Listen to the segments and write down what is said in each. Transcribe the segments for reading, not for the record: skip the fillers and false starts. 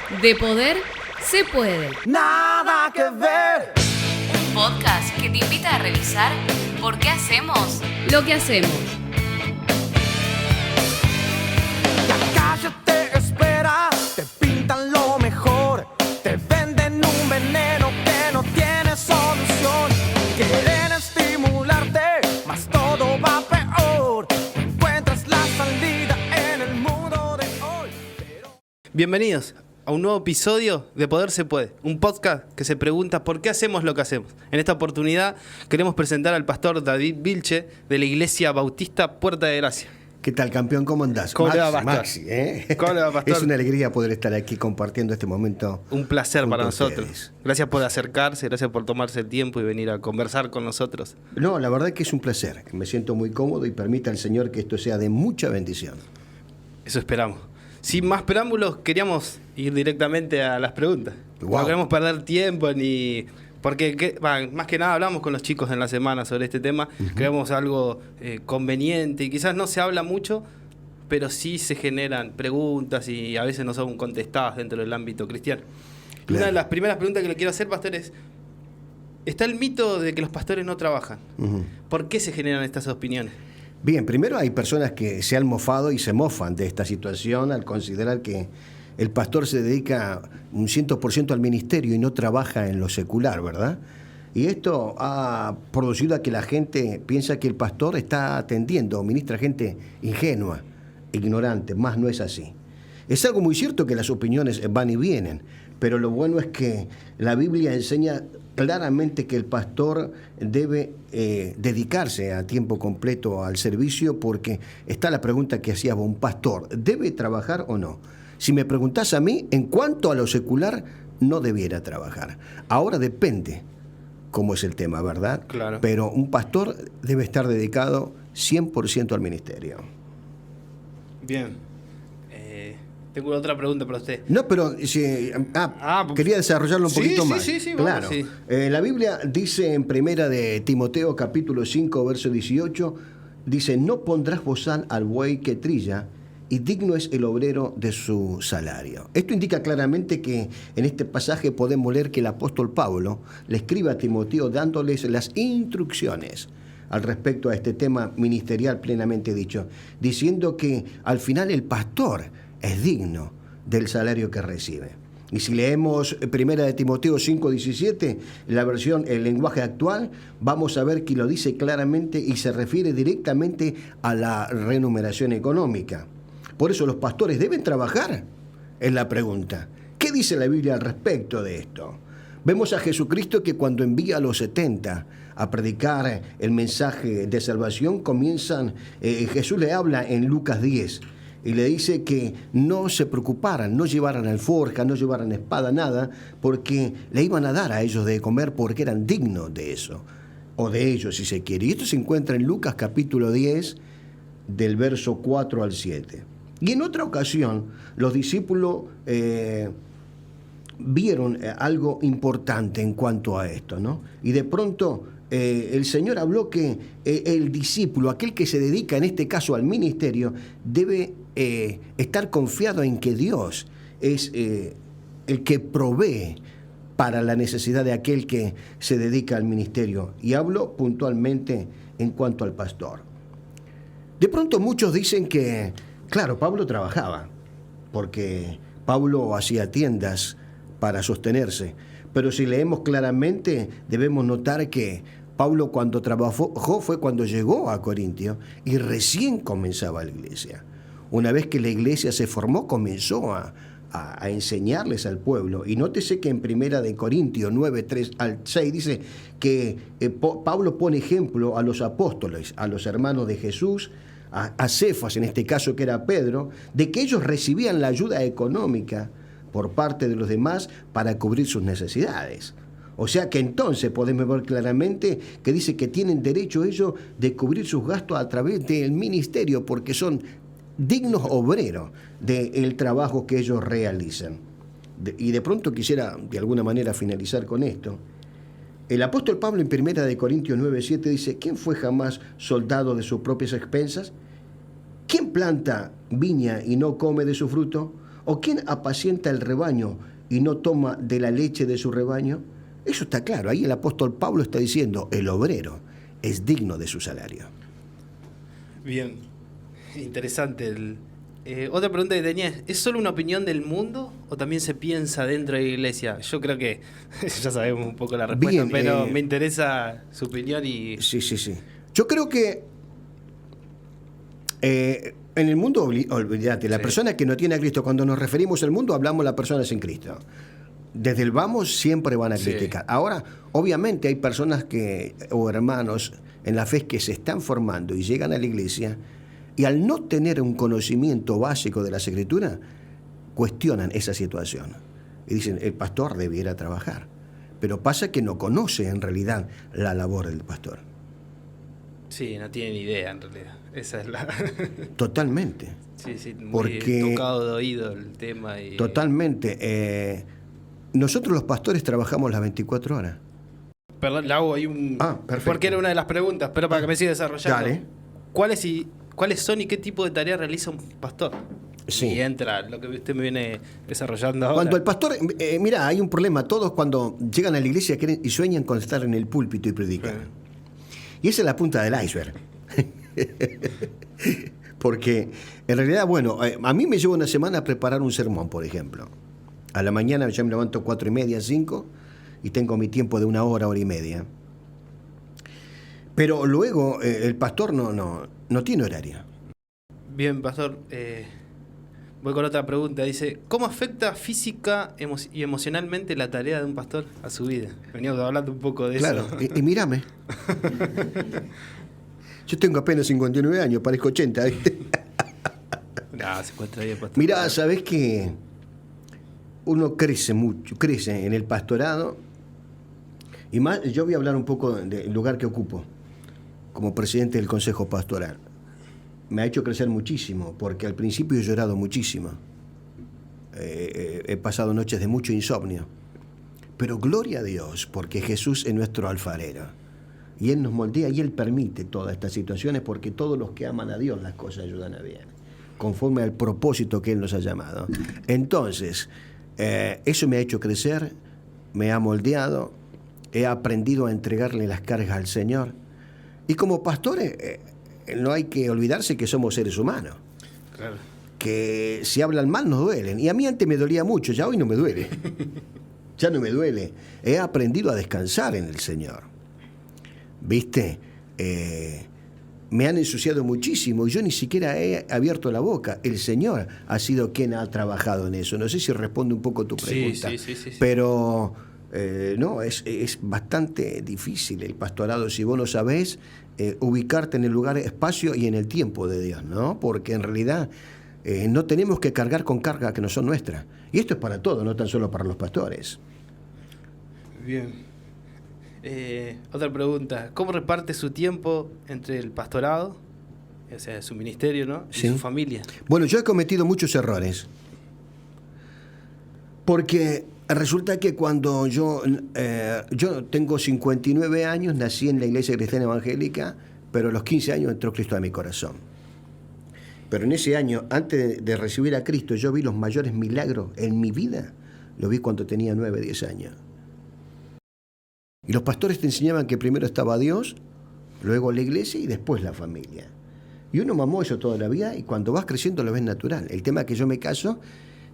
De poder se puede. Nada que ver. Un podcast que te invita a revisar por qué hacemos lo que hacemos. La calle te espera, te pintan lo mejor, te venden un veneno que no tiene solución. Quieren estimularte, mas todo va peor. Encuentras la salida en el mundo de hoy. Bienvenidos a un nuevo episodio de Poder se puede, un podcast que se pregunta por qué hacemos lo que hacemos. En esta oportunidad queremos presentar al pastor David Vilche de la Iglesia Bautista Puerta de Gracia. ¿Qué tal, campeón? ¿Cómo andás? ¿Cómo le va, pastor? Maxi, ¿eh? ¿Cómo le va, pastor? Es una alegría poder estar aquí compartiendo este momento. Un placer para nosotros. Ustedes. Gracias por acercarse, gracias por tomarse el tiempo y venir a conversar con nosotros. No, la verdad que es un placer. Me siento muy cómodo y permita al Señor que esto sea de mucha bendición. Eso esperamos. Sin más preámbulos, queríamos ir directamente a las preguntas. Wow. No queremos perder tiempo ni... Porque más que nada hablamos con los chicos en la semana sobre este tema. Creemos algo conveniente y quizás no se habla mucho, pero sí se generan preguntas y a veces no son contestadas dentro del ámbito cristiano. Claro. Una de las primeras preguntas que le quiero hacer, pastor, es: ¿está el mito de que los pastores no trabajan? ¿Por qué se generan estas opiniones? Bien, primero hay personas que se han mofado y se mofan de esta situación al considerar que el pastor se dedica un 100% al ministerio y no trabaja en lo secular, ¿verdad? Y esto ha producido a que la gente piensa que el pastor está atendiendo o ministra gente ingenua, ignorante, más no es así. Es algo muy cierto que las opiniones van y vienen, pero lo bueno es que la Biblia enseña claramente que el pastor debe dedicarse a tiempo completo al servicio, porque está la pregunta que hacía vos: ¿un pastor debe trabajar o no? Si me preguntás a mí, en cuanto a lo secular, no debiera trabajar. Ahora depende cómo es el tema, ¿verdad? Claro. Pero un pastor debe estar dedicado 100% al ministerio. Bien. Tengo otra pregunta para usted. No, pero quería desarrollarlo un poquito más. Sí, claro. Vamos, sí. La Biblia dice en primera de Timoteo, capítulo 5, verso 18, dice: no pondrás bozal al buey que trilla, y digno es el obrero de su salario. Esto indica claramente que en este pasaje podemos leer que el apóstol Pablo le escribe a Timoteo dándoles las instrucciones al respecto a este tema ministerial plenamente dicho, diciendo que al final el pastor es digno del salario que recibe. Y si leemos 1 de Timoteo 5:17, la versión, el lenguaje actual, vamos a ver que lo dice claramente y se refiere directamente a la remuneración económica. Por eso, ¿los pastores deben trabajar? Es la pregunta. ¿Qué dice la Biblia al respecto de esto? Vemos a Jesucristo que cuando envía a los 70 a predicar el mensaje de salvación, Jesús le habla en Lucas 10 y le dice que no se preocuparan, no llevaran alforja, no llevaran espada, nada, porque le iban a dar a ellos de comer porque eran dignos de eso, o de ellos si se quiere. Y esto se encuentra en Lucas capítulo 10, del verso 4 al 7. Y en otra ocasión, los discípulos vieron algo importante en cuanto a esto, ¿no? Y de pronto el Señor habló que el discípulo, aquel que se dedica en este caso al ministerio, debe estar confiado en que Dios es el que provee para la necesidad de aquel que se dedica al ministerio. Y hablo puntualmente en cuanto al pastor. De pronto muchos dicen que, claro, Pablo trabajaba, porque Pablo hacía tiendas para sostenerse. Pero si leemos claramente, debemos notar que Pablo, cuando trabajó, fue cuando llegó a Corintio y recién comenzaba la iglesia. Una vez que la iglesia se formó, comenzó a enseñarles al pueblo. Y nótese que en 1 de Corintios 9, 3 al 6 dice que Pablo pone ejemplo a los apóstoles, a los hermanos de Jesús, a Cefas, en este caso que era Pedro, de que ellos recibían la ayuda económica por parte de los demás para cubrir sus necesidades. O sea que entonces podemos ver claramente que dice que tienen derecho ellos de cubrir sus gastos a través del ministerio, porque son dignos obreros del trabajo que ellos realizan. Y de pronto quisiera de alguna manera finalizar con esto. El apóstol Pablo en 1 de Corintios 9:7 dice: ¿quién fue jamás soldado de sus propias expensas? ¿Quién planta viña y no come de su fruto? ¿O quién apacienta el rebaño y no toma de la leche de su rebaño? Eso está claro. Ahí el apóstol Pablo está diciendo, el obrero es digno de su salario. Bien, interesante. Otra pregunta que tenía ¿es solo una opinión del mundo o también se piensa dentro de la iglesia? Yo creo que ya sabemos un poco la respuesta, Bien, pero me interesa su opinión y... Sí. Yo creo que en el mundo, olvídate, la persona que no tiene a Cristo, cuando nos referimos al mundo, hablamos de las personas sin Cristo. Desde el vamos siempre van a criticar. Ahora, obviamente hay personas o hermanos en la fe que se están formando y llegan a la iglesia y al no tener un conocimiento básico de las Escrituras, cuestionan esa situación. Y dicen, el pastor debiera trabajar. Pero pasa que no conoce en realidad la labor del pastor. Sí, no tiene ni idea en realidad. Esa es la... Totalmente. Sí, muy Porque tocado de oído el tema. Y... Totalmente. Nosotros los pastores trabajamos las 24 horas. Perdón, le hago ahí un... Perfecto. Porque era una de las preguntas, pero para que me siga desarrollando. Dale. ¿Cuáles son y qué tipo de tarea realiza un pastor? Sí. Y entra lo que usted me viene desarrollando ahora. Cuando el pastor... mira, hay un problema. Todos cuando llegan a la iglesia quieren y sueñan con estar en el púlpito y predicar. Y esa es la punta del iceberg. Porque en realidad, bueno, a mí me lleva una semana a preparar un sermón, por ejemplo. A la mañana yo me levanto 4:30, 5 y tengo mi tiempo de 1 hora, hora y media. Pero luego el pastor no tiene horario. Bien, pastor. Voy con otra pregunta. Dice, ¿cómo afecta física y emocionalmente la tarea de un pastor a su vida? Veníamos hablando un poco de claro, eso. Y mírame. Yo tengo apenas 59 años, parezco 80, ¿viste? No, se encuentra bien, pastor. Mirá, ¿sabés qué? Uno crece en el pastorado. Y más, yo voy a hablar un poco del lugar que ocupo como presidente del Consejo Pastoral. Me ha hecho crecer muchísimo, porque al principio he llorado muchísimo. He pasado noches de mucho insomnio. Pero gloria a Dios, porque Jesús es nuestro alfarero. Y Él nos moldea y Él permite todas estas situaciones, porque todos los que aman a Dios las cosas ayudan a bien, conforme al propósito que Él nos ha llamado. Entonces, eso me ha hecho crecer, me ha moldeado, he aprendido a entregarle las cargas al Señor. Y como pastores, no hay que olvidarse que somos seres humanos. Claro. Que si hablan mal nos duelen. Y a mí antes me dolía mucho, ya hoy no me duele. Ya no me duele. He aprendido a descansar en el Señor. ¿Viste? Me han ensuciado muchísimo y yo ni siquiera he abierto la boca. El Señor ha sido quien ha trabajado en eso. No sé si responde un poco tu pregunta. Sí. Pero no, es bastante difícil el pastorado si vos no sabés ubicarte en el lugar, espacio y en el tiempo de Dios, ¿no? Porque en realidad no tenemos que cargar con cargas que no son nuestras. Y esto es para todos, no tan solo para los pastores. Bien. Otra pregunta. ¿Cómo reparte su tiempo entre el pastorado, o sea, su ministerio, ¿no? Y Sí. su familia? Bueno, yo he cometido muchos errores. Porque resulta que cuando yo tengo 59 años, nací en la Iglesia Cristiana Evangélica, pero a los 15 años entró Cristo a mi corazón. Pero en ese año, antes de recibir a Cristo, yo vi los mayores milagros en mi vida. Lo vi cuando tenía 9, 10 años. Y los pastores te enseñaban que primero estaba Dios, luego la iglesia y después la familia. Y uno mamó eso toda la vida y cuando vas creciendo lo ves natural. El tema es que yo me caso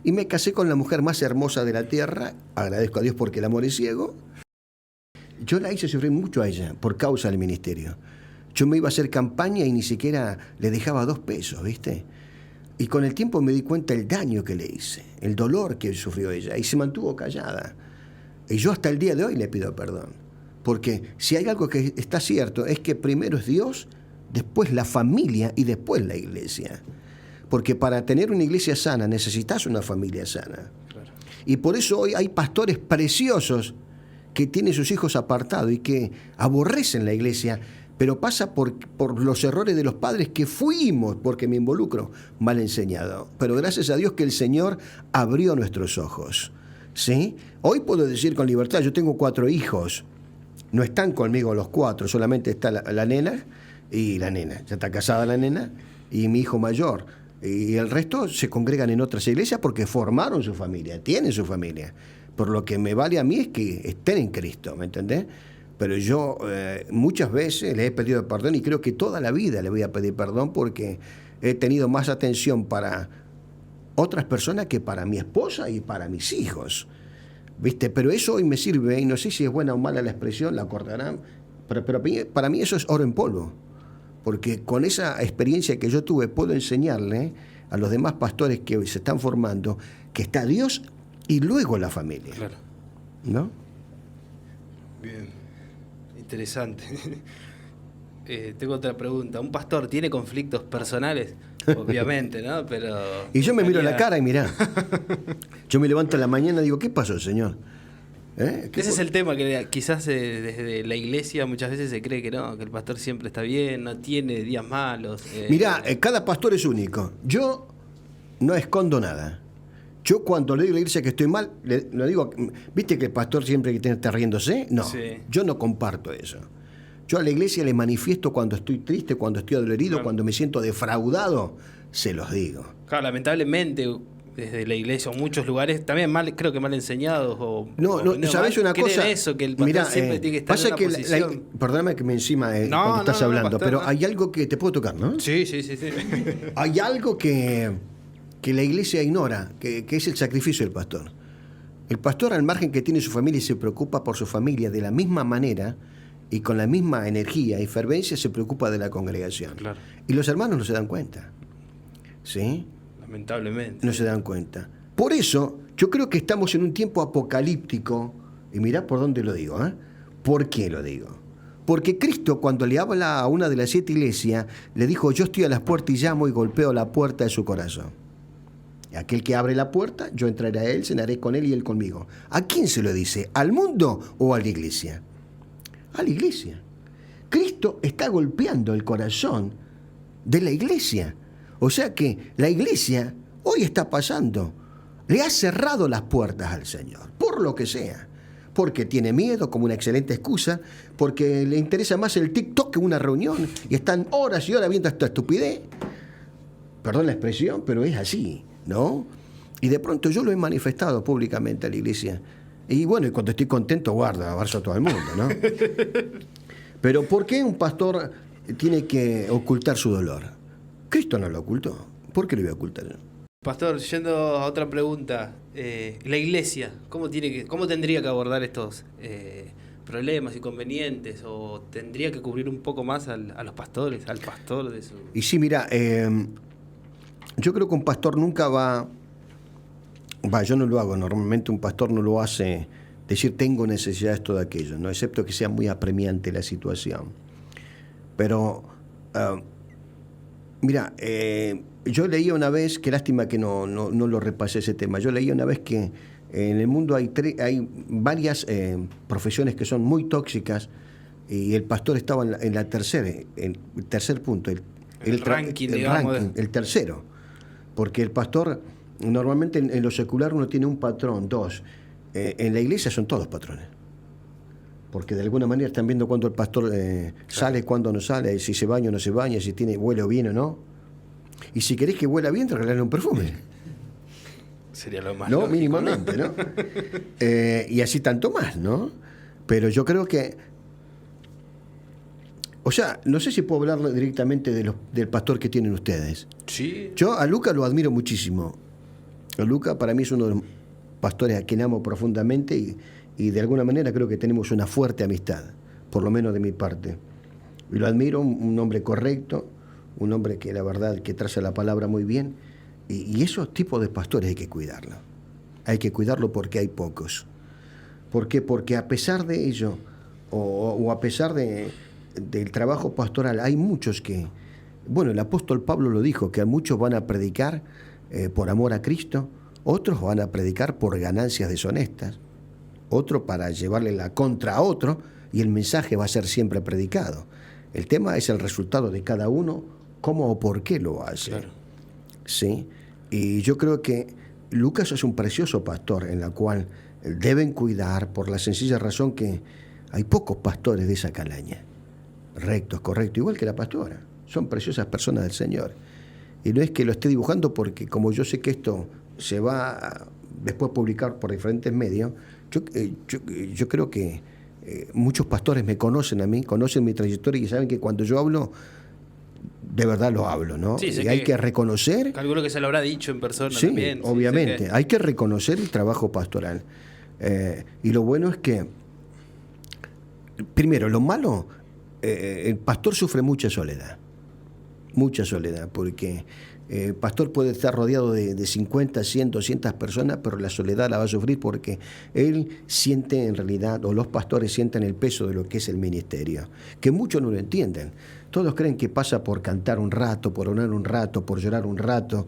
y me casé con la mujer más hermosa de la tierra. Agradezco a Dios porque el amor es ciego. Yo la hice sufrir mucho a ella por causa del ministerio. Yo me iba a hacer campaña y ni siquiera le dejaba 2 pesos, ¿viste? Y con el tiempo me di cuenta el daño que le hice, el dolor que sufrió ella y se mantuvo callada. Y yo hasta el día de hoy le pido perdón. Porque si hay algo que está cierto es que primero es Dios, después la familia y después la iglesia. Porque para tener una iglesia sana necesitas una familia sana. Claro. Y por eso hoy hay pastores preciosos que tienen sus hijos apartados y que aborrecen la iglesia, pero pasa por los errores de los padres que fuimos, porque me involucro, mal enseñado. Pero gracias a Dios que el Señor abrió nuestros ojos. ¿Sí? Hoy puedo decir con libertad, yo tengo 4 hijos. No están conmigo los 4, solamente está la nena y la nena. Ya está casada la nena y mi hijo mayor. Y el resto se congregan en otras iglesias porque formaron su familia, tienen su familia. Por lo que me vale a mí es que estén en Cristo, ¿me entendés? Pero yo muchas veces le he pedido perdón y creo que toda la vida le voy a pedir perdón porque he tenido más atención para otras personas que para mi esposa y para mis hijos. ¿Viste? Pero eso hoy me sirve, y no sé si es buena o mala la expresión, la cortarán, pero para mí eso es oro en polvo. Porque con esa experiencia que yo tuve puedo enseñarle a los demás pastores que hoy se están formando que está Dios y luego la familia. Claro. ¿No? Bien. Interesante. Tengo otra pregunta. ¿Un pastor tiene conflictos personales? Obviamente, ¿no? Pero... Y yo me miro la cara y mirá. Yo me levanto en la mañana y digo, ¿qué pasó, Señor? Ese es el tema, que quizás desde la iglesia muchas veces se cree que no, que el pastor siempre está bien, no tiene días malos. Mirá, cada pastor es único. Yo no escondo nada. Yo cuando le digo a la iglesia que estoy mal, lo digo, ¿viste que el pastor siempre que está riéndose? No, sí. Yo no comparto eso. Yo a la iglesia le manifiesto cuando estoy triste, cuando estoy dolorido, claro, cuando me siento defraudado, se los digo. Claro, lamentablemente desde la iglesia o muchos lugares también creo que mal enseñados o ¿sabés una cosa? Eso, que el pastor mirá, siempre tiene que estar en una posición. Perdóname que me encima cuando estás hablando, pastor, pero hay algo que te puedo tocar, ¿no? Sí. Hay algo que la iglesia ignora, que es el sacrificio del pastor. El pastor, al margen que tiene su familia y se preocupa por su familia de la misma manera y con la misma energía y fervencia, se preocupa de la congregación. Claro. Y los hermanos no se dan cuenta. ¿Sí? Lamentablemente. No se dan cuenta. Por eso, yo creo que estamos en un tiempo apocalíptico, y mirá por dónde lo digo, ¿eh? ¿Por qué lo digo? Porque Cristo, cuando le habla a una de las 7 iglesias, le dijo, yo estoy a las puertas y llamo y golpeo la puerta de su corazón. Aquel que abre la puerta, yo entraré a él, cenaré con él y él conmigo. ¿A quién se lo dice? ¿Al mundo o a la iglesia? A la iglesia. Cristo está golpeando el corazón de la iglesia. O sea que la iglesia hoy está pasando, le ha cerrado las puertas al Señor, por lo que sea. Porque tiene miedo, como una excelente excusa, porque le interesa más el TikTok que una reunión, y están horas y horas viendo esta estupidez. Perdón la expresión, pero es así, ¿no? Y de pronto yo lo he manifestado públicamente a la iglesia. Y bueno, y cuando estoy contento, abrazo a todo el mundo, ¿no? Pero ¿por qué un pastor tiene que ocultar su dolor? Cristo no lo ocultó. ¿Por qué lo iba a ocultar? Pastor, yendo a otra pregunta, la iglesia, ¿cómo tendría que abordar estos problemas, inconvenientes? ¿O tendría que cubrir un poco más a los pastores, al pastor de su...? Y sí, mira, yo creo que un pastor nunca yo no lo hago, normalmente un pastor no lo hace decir tengo necesidad de esto de aquello, ¿no? Excepto que sea muy apremiante la situación. Pero, mira, yo leía una vez, qué lástima que no lo repasé ese tema, yo leía una vez que en el mundo hay varias profesiones que son muy tóxicas y el pastor estaba en la tercera, el tercer punto, el ranking, el tercero, porque el pastor... Normalmente en lo secular uno tiene un patrón, 2. En la iglesia son todos patrones. Porque de alguna manera están viendo cuándo el pastor sale, cuándo no sale, si se baña o no se baña, si huele bien o no. Y si querés que huela bien, regalarle un perfume. Sería lo más no, lógico, mínimamente, ¿no? Y así tanto más, ¿no? Pero yo creo que... O sea, no sé si puedo hablar directamente del pastor que tienen ustedes. Sí. Yo a Luca lo admiro muchísimo. Luca para mí es uno de los pastores a quien amo profundamente y de alguna manera creo que tenemos una fuerte amistad, por lo menos de mi parte. Y lo admiro, un hombre correcto, un hombre que la verdad que traza la palabra muy bien. Y esos tipos de pastores hay que cuidarlo. Hay que cuidarlo porque hay pocos. ¿Por qué? Porque a pesar de ello, o a pesar del trabajo pastoral, hay muchos que... Bueno, el apóstol Pablo lo dijo, que muchos van a predicar por amor a Cristo, otros van a predicar por ganancias deshonestas, otros para llevarle la contra a otro, y el mensaje va a ser siempre predicado. El tema es el resultado de cada uno, cómo o por qué lo hace. Claro. ¿Sí? Y yo creo que Lucas es un precioso pastor en la cual deben cuidar por la sencilla razón que hay pocos pastores de esa calaña, rectos, correctos, igual que la pastora. Son preciosas personas del Señor. Y no es que lo esté dibujando porque como yo sé que esto se va a después publicar por diferentes medios, yo creo que muchos pastores me conocen a mí, conocen mi trayectoria y saben que cuando yo hablo, de verdad lo hablo, ¿no? Sí, y hay que reconocer... Calculo que se lo habrá dicho en persona Sí, también. obviamente. Hay que reconocer el trabajo pastoral. Y lo bueno es que, primero, lo malo, el pastor sufre mucha soledad, porque el pastor puede estar rodeado de 50, 100, 200 personas, pero la soledad la va a sufrir porque él siente en realidad, o los pastores sienten el peso de lo que es el ministerio, que muchos no lo entienden. Todos creen que pasa por cantar un rato, por orar un rato, por llorar un rato,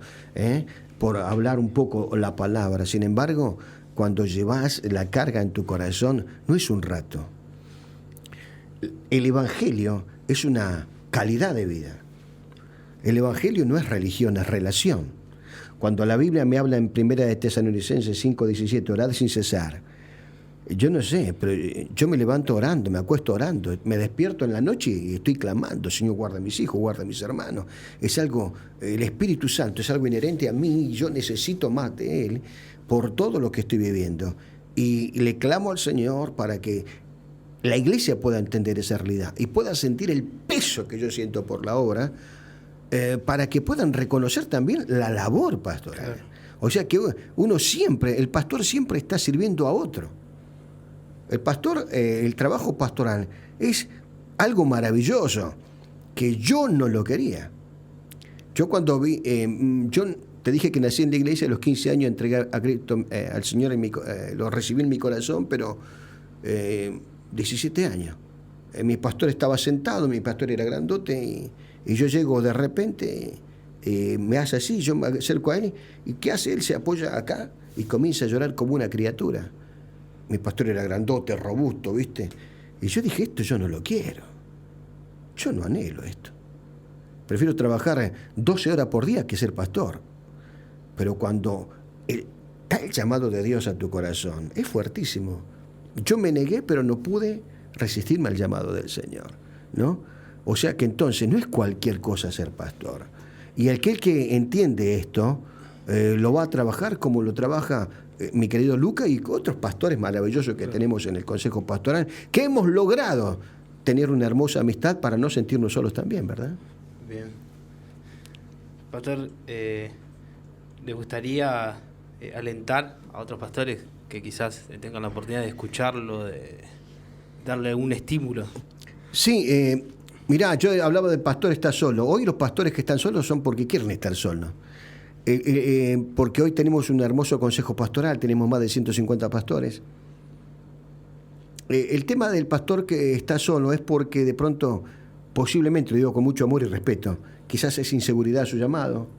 por hablar un poco la palabra. Sin embargo, cuando llevas la carga en tu corazón, no es un rato. El Evangelio es una calidad de vida. El Evangelio no es religión, es relación. Cuando la Biblia me habla en 1 de Tesalonicenses 5:17, orad sin cesar. Yo no sé, pero yo me levanto orando, me acuesto orando, me despierto en la noche y estoy clamando, Señor, guarda a mis hijos, guarda a mis hermanos. Es algo, el Espíritu Santo es algo inherente a mí, yo necesito más de Él por todo lo que estoy viviendo. Y le clamo al Señor para que la iglesia pueda entender esa realidad y pueda sentir el peso que yo siento por la obra, para que puedan reconocer también la labor pastoral. Claro. O sea que el pastor siempre está sirviendo a otro. El pastor, el trabajo pastoral es algo maravilloso que yo no lo quería. Yo cuando vi, yo te dije que nací en la iglesia, a los 15 años entregué a Cristo, al Señor, lo recibí en mi corazón, pero 17 años. Mi pastor estaba sentado, mi pastor era grandote, y yo llego de repente, me hace así, yo me acerco a él, y ¿qué hace? Él se apoya acá y comienza a llorar como una criatura. Mi pastor era grandote, robusto, ¿viste? Y yo dije, esto yo no lo quiero. Yo no anhelo esto. Prefiero trabajar 12 horas por día que ser pastor. Pero cuando está el llamado de Dios a tu corazón, es fuertísimo. Yo me negué, pero no pude resistirme al llamado del Señor, ¿no? O sea que entonces no es cualquier cosa ser pastor. Y aquel que entiende esto, lo va a trabajar como lo trabaja mi querido Luca y otros pastores maravillosos que tenemos en el Consejo Pastoral, que hemos logrado tener una hermosa amistad para no sentirnos solos también, ¿verdad? Bien. Pastor, ¿le gustaría alentar a otros pastores que quizás tengan la oportunidad de escucharlo, de darle un estímulo? Sí, mirá, yo hablaba del pastor está solo. Hoy los pastores que están solos son porque quieren estar solos. Porque hoy tenemos un hermoso consejo pastoral, tenemos más de 150 pastores. El tema del pastor que está solo es porque de pronto, posiblemente, lo digo con mucho amor y respeto, quizás es inseguridad su llamado.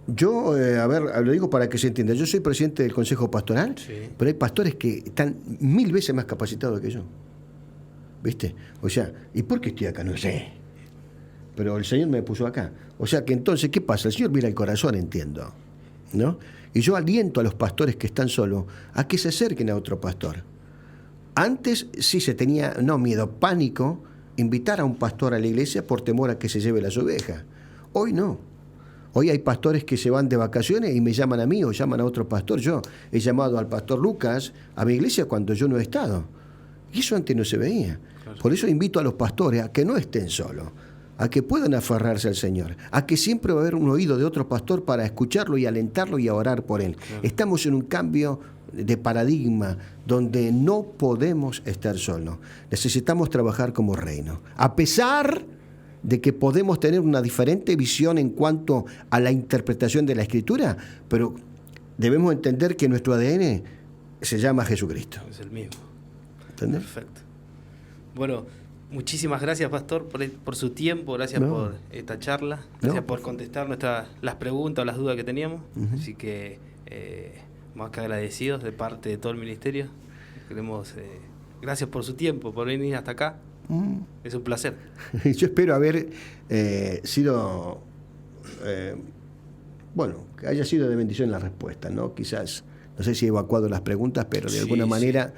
Yo, lo digo para que se entienda, yo soy presidente del consejo pastoral, sí, pero hay pastores que están 1000 veces más capacitados que yo. ¿Viste? O sea, ¿y por qué estoy acá? No sé. Pero el Señor me puso acá. O sea que entonces, ¿qué pasa? El Señor mira el corazón, entiendo, ¿no? Y yo aliento a los pastores que están solos a que se acerquen a otro pastor. Antes sí se tenía, no miedo, pánico, invitar a un pastor a la iglesia por temor a que se lleve las ovejas. Hoy no. Hoy hay pastores que se van de vacaciones y me llaman a mí o llaman a otro pastor. Yo he llamado al pastor Lucas a mi iglesia cuando yo no he estado. Y eso antes no se veía. Claro. Por eso invito a los pastores a que no estén solos, a que puedan aferrarse al Señor, a que siempre va a haber un oído de otro pastor para escucharlo y alentarlo y a orar por él. Claro. Estamos en un cambio de paradigma donde no podemos estar solos. Necesitamos trabajar como reino. A pesar de que podemos tener una diferente visión en cuanto a la interpretación de la Escritura, pero debemos entender que nuestro ADN se llama Jesucristo. Es el mismo. ¿Entendés? Perfecto. Bueno, muchísimas gracias, Pastor, por su tiempo, gracias por esta charla, gracias por contestar las preguntas o las dudas que teníamos. Así que más que agradecidos de parte de todo el ministerio. Queremos, gracias por su tiempo, por venir hasta acá. Es un placer. Yo espero haber sido, que haya sido de bendición la respuesta, ¿no? Quizás, no sé si he evacuado las preguntas, pero de alguna manera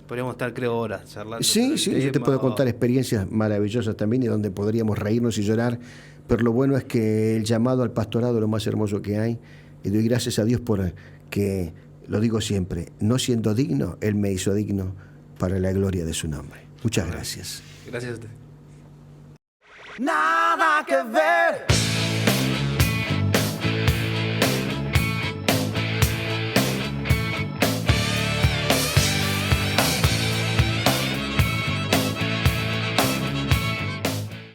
podríamos estar, creo, horas charlando. Sí, sí, yo te puedo contar experiencias maravillosas también y donde podríamos reírnos y llorar, pero lo bueno es que el llamado al pastorado es lo más hermoso que hay, y doy gracias a Dios por que, lo digo siempre, no siendo digno, Él me hizo digno para la gloria de su nombre. Muchas gracias. Gracias a usted. Nada que ver.